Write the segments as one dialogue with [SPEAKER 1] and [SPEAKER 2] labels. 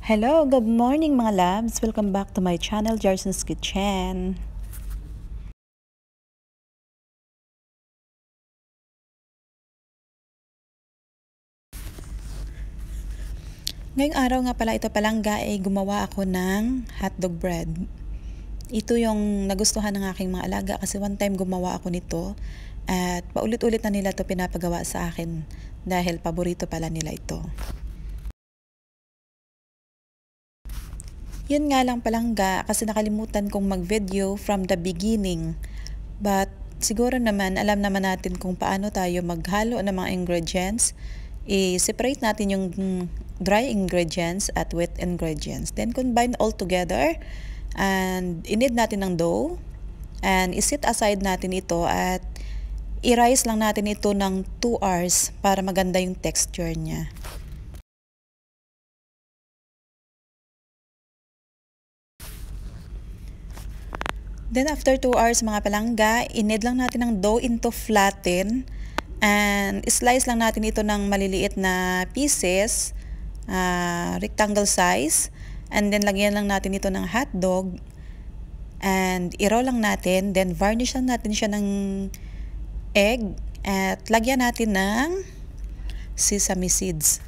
[SPEAKER 1] Hello, good morning mga labs. Welcome back to my channel, Jarson's Kitchen. Ngayong araw nga pala ito palangga ay gumawa ako ng hotdog bread. Ito yung nagustuhan ng aking mga alaga kasi one time gumawa ako nito at paulit-ulit na nila ito pinapagawa sa akin dahil paborito pala nila ito. Yun nga lang palangga kasi nakalimutan kong mag-video from the beginning. But siguro naman alam naman natin kung paano tayo maghalo ng mga ingredients. I-separate natin yung dry ingredients at wet ingredients. Then combine all together and i-knead natin ng dough. And i-set aside natin ito at i-rice lang natin ito ng 2 hours para maganda yung texture niya. Then after 2 hours mga palangga, i-knead lang natin ng dough into flatten. And slice lang natin ito ng maliliit na pieces, rectangle size. And then lagyan lang natin ito ng hotdog. And i-roll lang natin. Then varnish lang natin siya ng egg. At lagyan natin ng sesame seeds.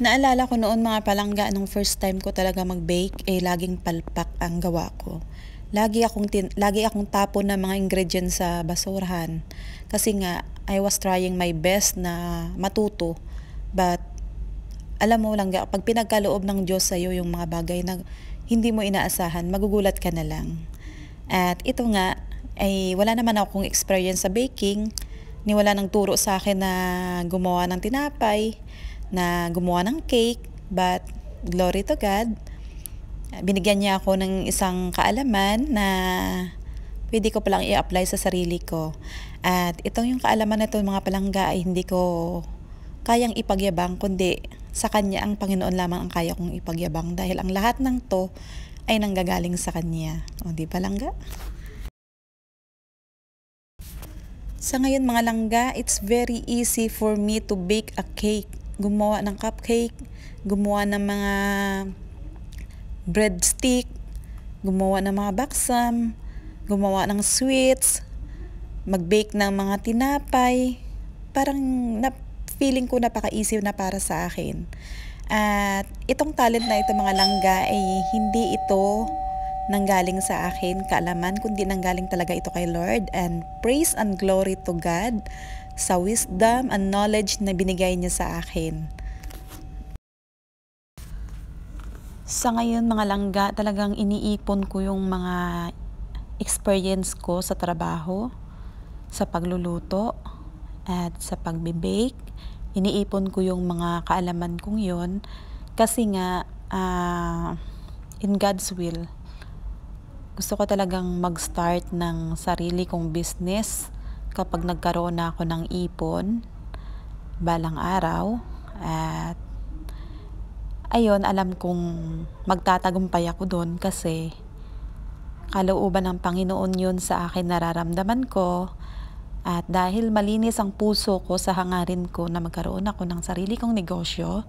[SPEAKER 1] Naalala ko noon mga palangga, nung first time ko talaga mag-bake, laging palpak ang gawa ko. Lagi akong tapon ng mga ingredients sa basurahan. Kasi nga, I was trying my best na matuto. But, alam mo lang, pag pinagkaloob ng Diyos sa'yo yung mga bagay na hindi mo inaasahan, magugulat ka na lang. At ito nga, ay wala naman akong experience sa baking. Wala nang turo sa akin na gumawa ng tinapay, na gumawa ng cake. But, glory to God, binigyan niya ako ng isang kaalaman na pwede ko palang i-apply sa sarili ko. At itong yung kaalaman na ito mga palangga ay hindi ko kayang ipagyabang, kundi sa Kanya ang Panginoon lamang ang kaya kong ipagyabang dahil ang lahat ng to ay nanggagaling sa Kanya. O di palangga? Sa ngayon mga langga, it's very easy for me to bake a cake. Gumawa ng cupcake, gumawa ng mga breadstick, gumawa ng mga baksam, gumawa ng sweets, mag-bake ng mga tinapay. Parang feeling ko napaka-easy na para sa akin. At itong talent na ito mga langga ay hindi ito nanggaling sa akin kaalaman, kundi nanggaling talaga ito kay Lord. And praise and glory to God sa wisdom and knowledge na binigay niya sa akin. Sa ngayon mga langga, talagang iniipon ko yung mga experience ko sa trabaho, sa pagluluto, at sa pagbe-bake. Iniipon ko yung mga kaalaman kong yon kasi nga in God's will, gusto ko talagang mag-start ng sarili kong business kapag nagkaroon na ako ng ipon balang araw. At ayun, alam kong magtatagumpay ako doon kasi kalooban ng Panginoon yun sa akin, nararamdaman ko. At dahil malinis ang puso ko sa hangarin ko na magkaroon ako ng sarili kong negosyo,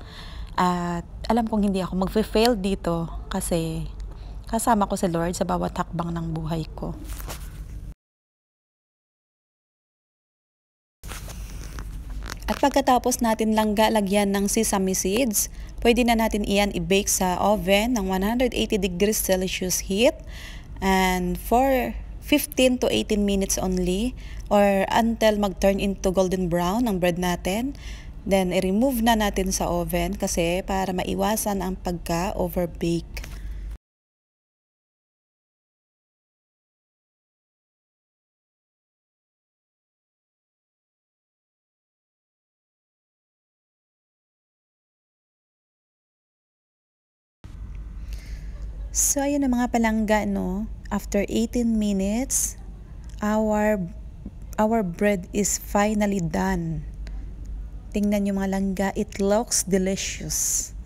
[SPEAKER 1] at alam kong hindi ako mag-fail dito kasi kasama ko si Lord sa bawat hakbang ng buhay ko. At pagkatapos natin langga lagyan ng sesame seeds, pwede na natin iyan i-bake sa oven ng 180 degrees Celsius heat and for 15 to 18 minutes only or until mag-turn into golden brown ang bread natin. Then i-remove na natin sa oven kasi para maiwasan ang pagka-overbake. So, ayun na mga palangga, no? After 18 minutes, our bread is finally done. Tingnan nyo mga langga, it looks delicious.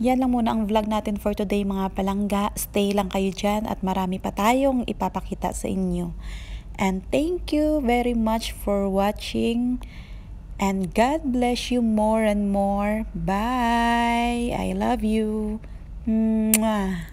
[SPEAKER 1] Yan lang muna ang vlog natin for today mga palangga. Stay lang kayo dyan at marami pa tayong ipapakita sa inyo. And thank you very much for watching. And God bless you more and more. Bye. I love you. Mwah.